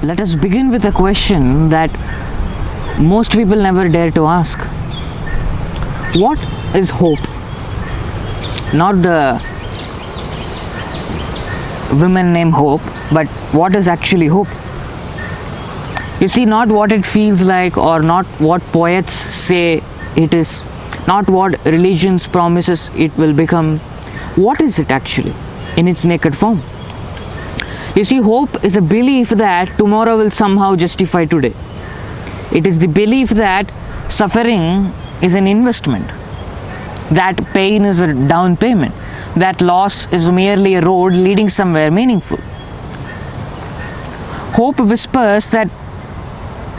Let us begin with a question that most people never dare to ask. What is hope? Not the women named Hope, but what is actually hope? You see, not what it feels like, or not what poets say it is, not what religions promises it will become. What is it actually in its naked form? You see, hope is a belief that tomorrow will somehow justify today. It is the belief that suffering is an investment, that pain is a down payment, that loss is merely a road leading somewhere meaningful. Hope whispers that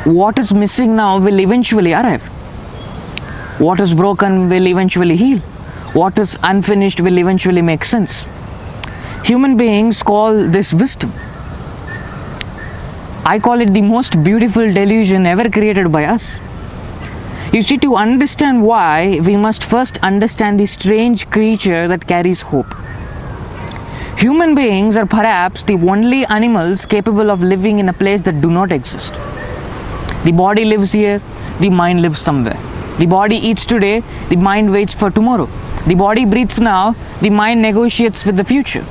what is missing now will eventually arrive. What is broken will eventually heal. What is unfinished will eventually make sense. Human beings call this wisdom. I call it the most beautiful delusion ever created by us. You see, to understand why, we must first understand the strange creature that carries hope. Human beings are perhaps the only animals capable of living in a place that do not exist. The body lives here, the mind lives somewhere. The body eats today, the mind waits for tomorrow. The body breathes now, the mind negotiates with the future.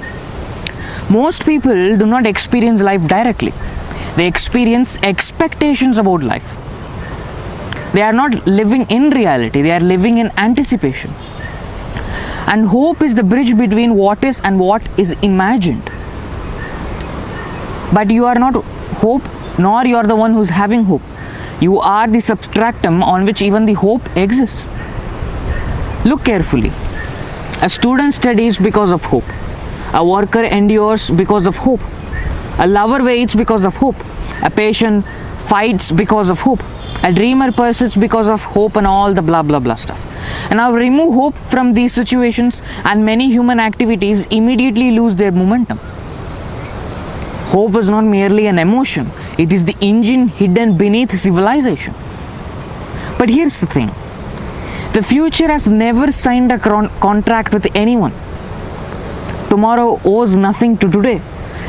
Most people do not experience life directly. They experience expectations about life. They are not living in reality, they are living in anticipation. And hope is the bridge between what is and what is imagined. But you are not hope, nor you are the one who is having hope. You are the substratum on which even the hope exists. Look carefully. A student studies because of hope. A worker endures because of hope. A lover waits because of hope. A patient fights because of hope. A dreamer persists because of hope, and all the blah blah blah stuff. And now remove hope from these situations and many human activities immediately lose their momentum. Hope is not merely an emotion, it is the engine hidden beneath civilization. But here's the thing. The future has never signed a contract with anyone. Tomorrow owes nothing to today.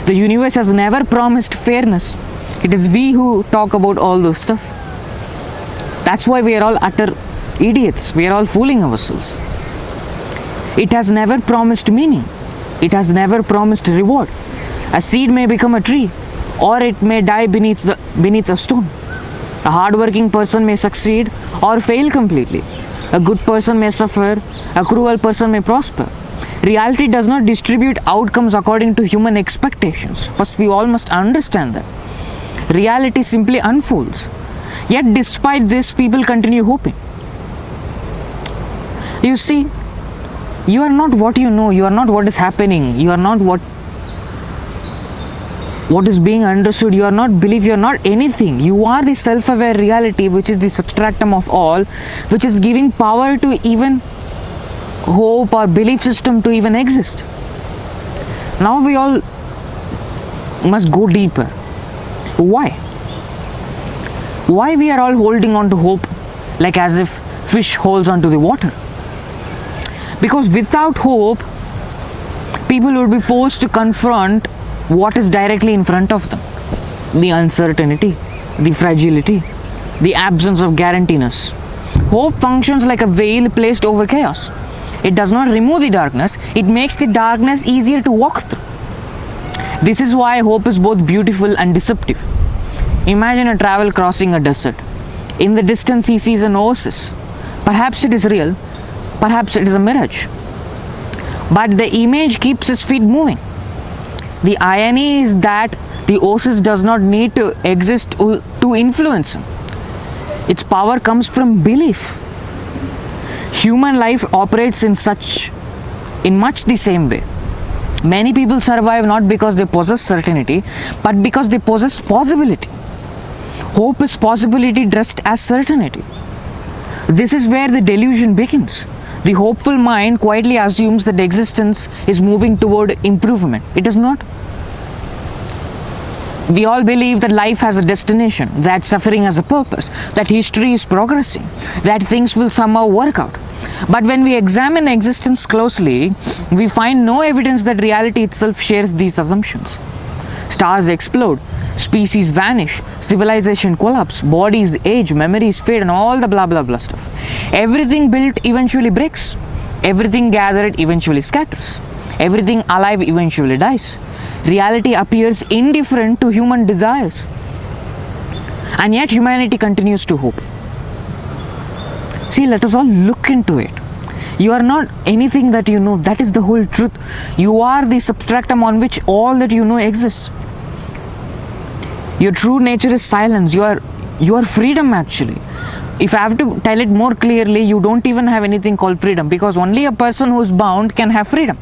The universe has never promised fairness. It is we who talk about all those stuff. That's why we are all utter idiots. We are all fooling ourselves. It has never promised meaning. It has never promised reward. A seed may become a tree, or it may die beneath a stone. A hardworking person may succeed or fail completely. A good person may suffer. A cruel person may prosper. Reality does not distribute outcomes according to human expectations. First, we all must understand that. Reality simply unfolds. Yet, despite this, people continue hoping. You see, you are not what you know. You are not what is happening. You are not what is being understood. You are not belief. You are not anything. You are the self-aware reality, which is the substratum of all, which is giving power to even hope or belief system to even exist. Now we all must go deeper. Why? Why we are all holding on to hope like as if fish holds on to the water? Because without hope, people would be forced to confront what is directly in front of them. The uncertainty, the fragility, the absence of guaranteedness. Hope functions like a veil placed over chaos. It does not remove the darkness, it makes the darkness easier to walk through. This is why hope is both beautiful and deceptive. Imagine a traveler crossing a desert. In the distance he sees an oasis. Perhaps it is real, perhaps it is a mirage. But the image keeps his feet moving. The irony is that the oasis does not need to exist to influence him. Its power comes from belief. Human life operates in much the same way. Many people survive not because they possess certainty, but because they possess possibility. Hope is possibility dressed as certainty. This is where the delusion begins. The hopeful mind quietly assumes that existence is moving toward improvement. It is not. We all believe that life has a destination, that suffering has a purpose, that history is progressing, that things will somehow work out. But when we examine existence closely, we find no evidence that reality itself shares these assumptions. Stars explode, species vanish, civilization collapse, bodies age, memories fade, and all the blah blah blah stuff. Everything built eventually breaks, everything gathered eventually scatters, everything alive eventually dies. Reality appears indifferent to human desires, and yet humanity continues to hope. See, let us all look into it. You are not anything that you know. That is the whole truth. You are the substratum on which all that you know exists. Your true nature is silence. You are freedom actually. If I have to tell it more clearly, you don't even have anything called freedom, because only a person who is bound can have freedom.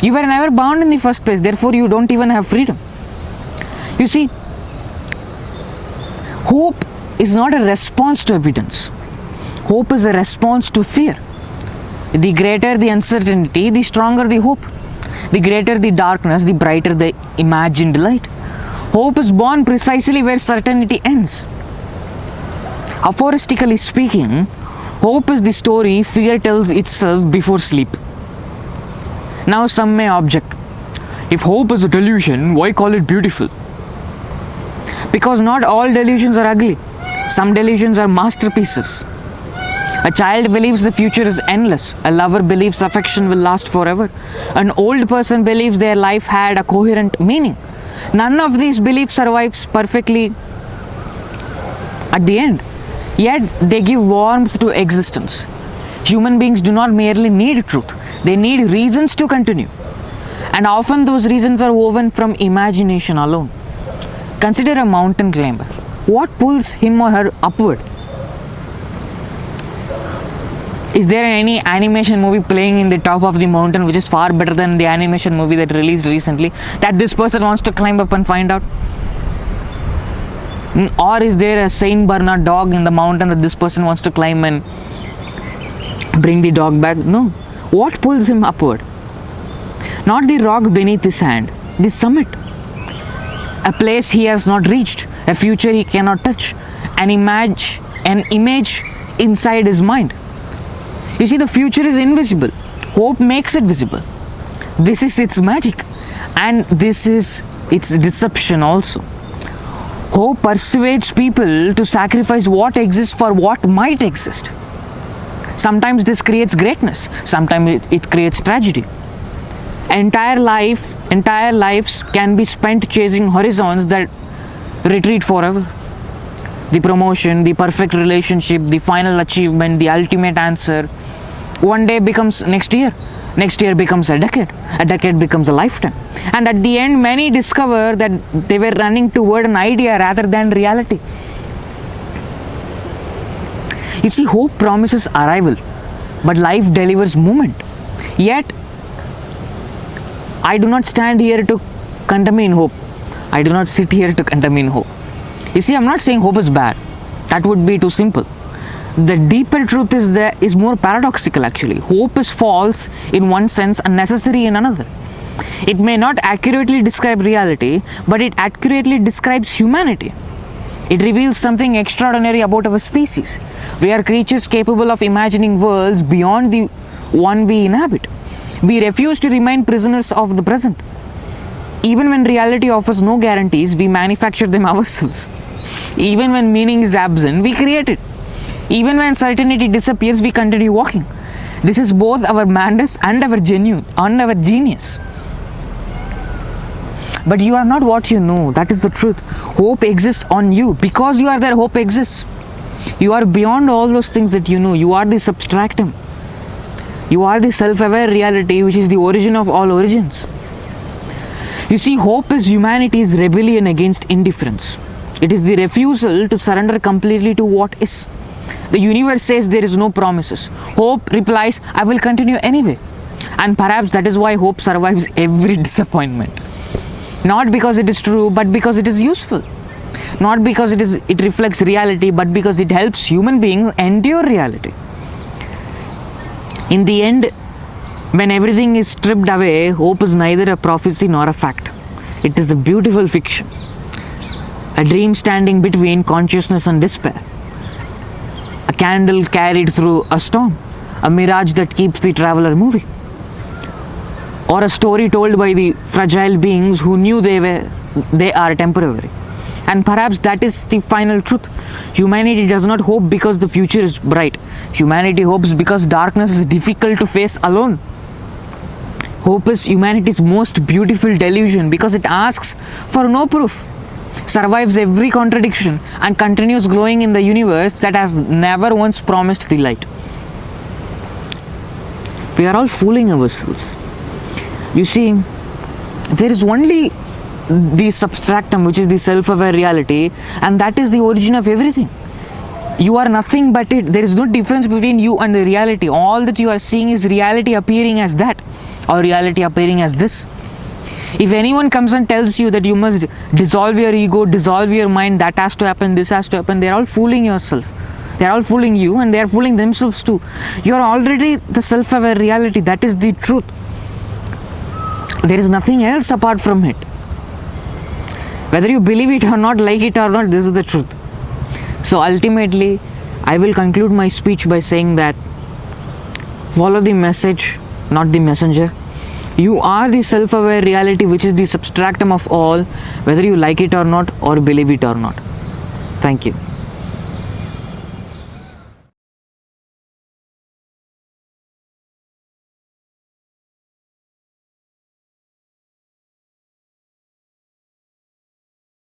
You were never bound in the first place, therefore you don't even have freedom. You see, hope is not a response to evidence. Hope is a response to fear. The greater the uncertainty, the stronger the hope. The greater the darkness, the brighter the imagined light. Hope is born precisely where certainty ends. Aphoristically speaking, hope is the story fear tells itself before sleep. Now some may object, if hope is a delusion, why call it beautiful? Because not all delusions are ugly. Some delusions are masterpieces. A child believes the future is endless. A lover believes affection will last forever. An old person believes their life had a coherent meaning. None of these beliefs survives perfectly at the end. Yet they give warmth to existence. Human beings do not merely need truth. They need reasons to continue. And often those reasons are woven from imagination alone. Consider a mountain climber. What pulls him or her upward? Is there any animation movie playing in the top of the mountain which is far better than the animation movie that released recently, that this person wants to climb up and find out? Or is there a Saint Bernard dog in the mountain that this person wants to climb and bring the dog back? No. What pulls him upward? Not the rock beneath his hand, the summit. A place he has not reached, a future he cannot touch, an image inside his mind. You see, the future is invisible. Hope makes it visible. This is its magic, and this is its deception also. Hope persuades people to sacrifice what exists for what might exist. Sometimes this creates greatness, sometimes it creates tragedy. Entire lives can be spent chasing horizons that retreat forever. The promotion, the perfect relationship, the final achievement, the ultimate answer, one day becomes next year becomes a decade becomes a lifetime, and at the end many discover that they were running toward an idea rather than reality. You see, hope promises arrival, but life delivers movement. Yet I do not stand here to condemn hope. I do not sit here to condemn hope. You see, I'm not saying hope is bad. That would be too simple. The deeper truth is more paradoxical actually. Hope is false in one sense and necessary in another. It may not accurately describe reality, but it accurately describes humanity. It reveals something extraordinary about our species. We are creatures capable of imagining worlds beyond the one we inhabit. We refuse to remain prisoners of the present. Even when reality offers no guarantees, we manufacture them ourselves. Even when meaning is absent, we create it. Even when certainty disappears, we continue walking. This is both our madness and our genius. But you are not what you know. That is the truth. Hope exists on you. Because you are there, hope exists. You are beyond all those things that you know. You are the substratum. You are the self-aware reality which is the origin of all origins. You see, hope is humanity's rebellion against indifference. It is the refusal to surrender completely to what is. The universe says there is no promises. Hope replies, I will continue anyway. And perhaps that is why hope survives every disappointment. Not because it is true, but because it is useful. Not because it reflects reality, but because it helps human beings endure reality. In the end, when everything is stripped away, hope is neither a prophecy nor a fact. It is a beautiful fiction. A dream standing between consciousness and despair. A candle carried through a storm. A mirage that keeps the traveler moving. Or a story told by the fragile beings who knew they are temporary. And perhaps that is the final truth. Humanity does not hope because the future is bright. Humanity hopes because darkness is difficult to face alone. Hope is humanity's most beautiful delusion because it asks for no proof, survives every contradiction, and continues glowing in the universe that has never once promised the light. We are all fooling ourselves. You see, there is only the substratum, which is the self-aware reality, and that is the origin of everything. You are nothing but it. There is no difference between you and the reality. All that you are seeing is reality appearing as that, or reality appearing as this. If anyone comes and tells you that you must dissolve your ego, dissolve your mind, that has to happen, this has to happen, they are all fooling yourself. They are all fooling you, and they are fooling themselves too. You are already the self-aware reality. That is the truth. There is nothing else apart from it. Whether you believe it or not, like it or not, this is the truth. So ultimately, I will conclude my speech by saying that follow the message, not the messenger. You are the self-aware reality, which is the substratum of all, whether you like it or not, or believe it or not. Thank you.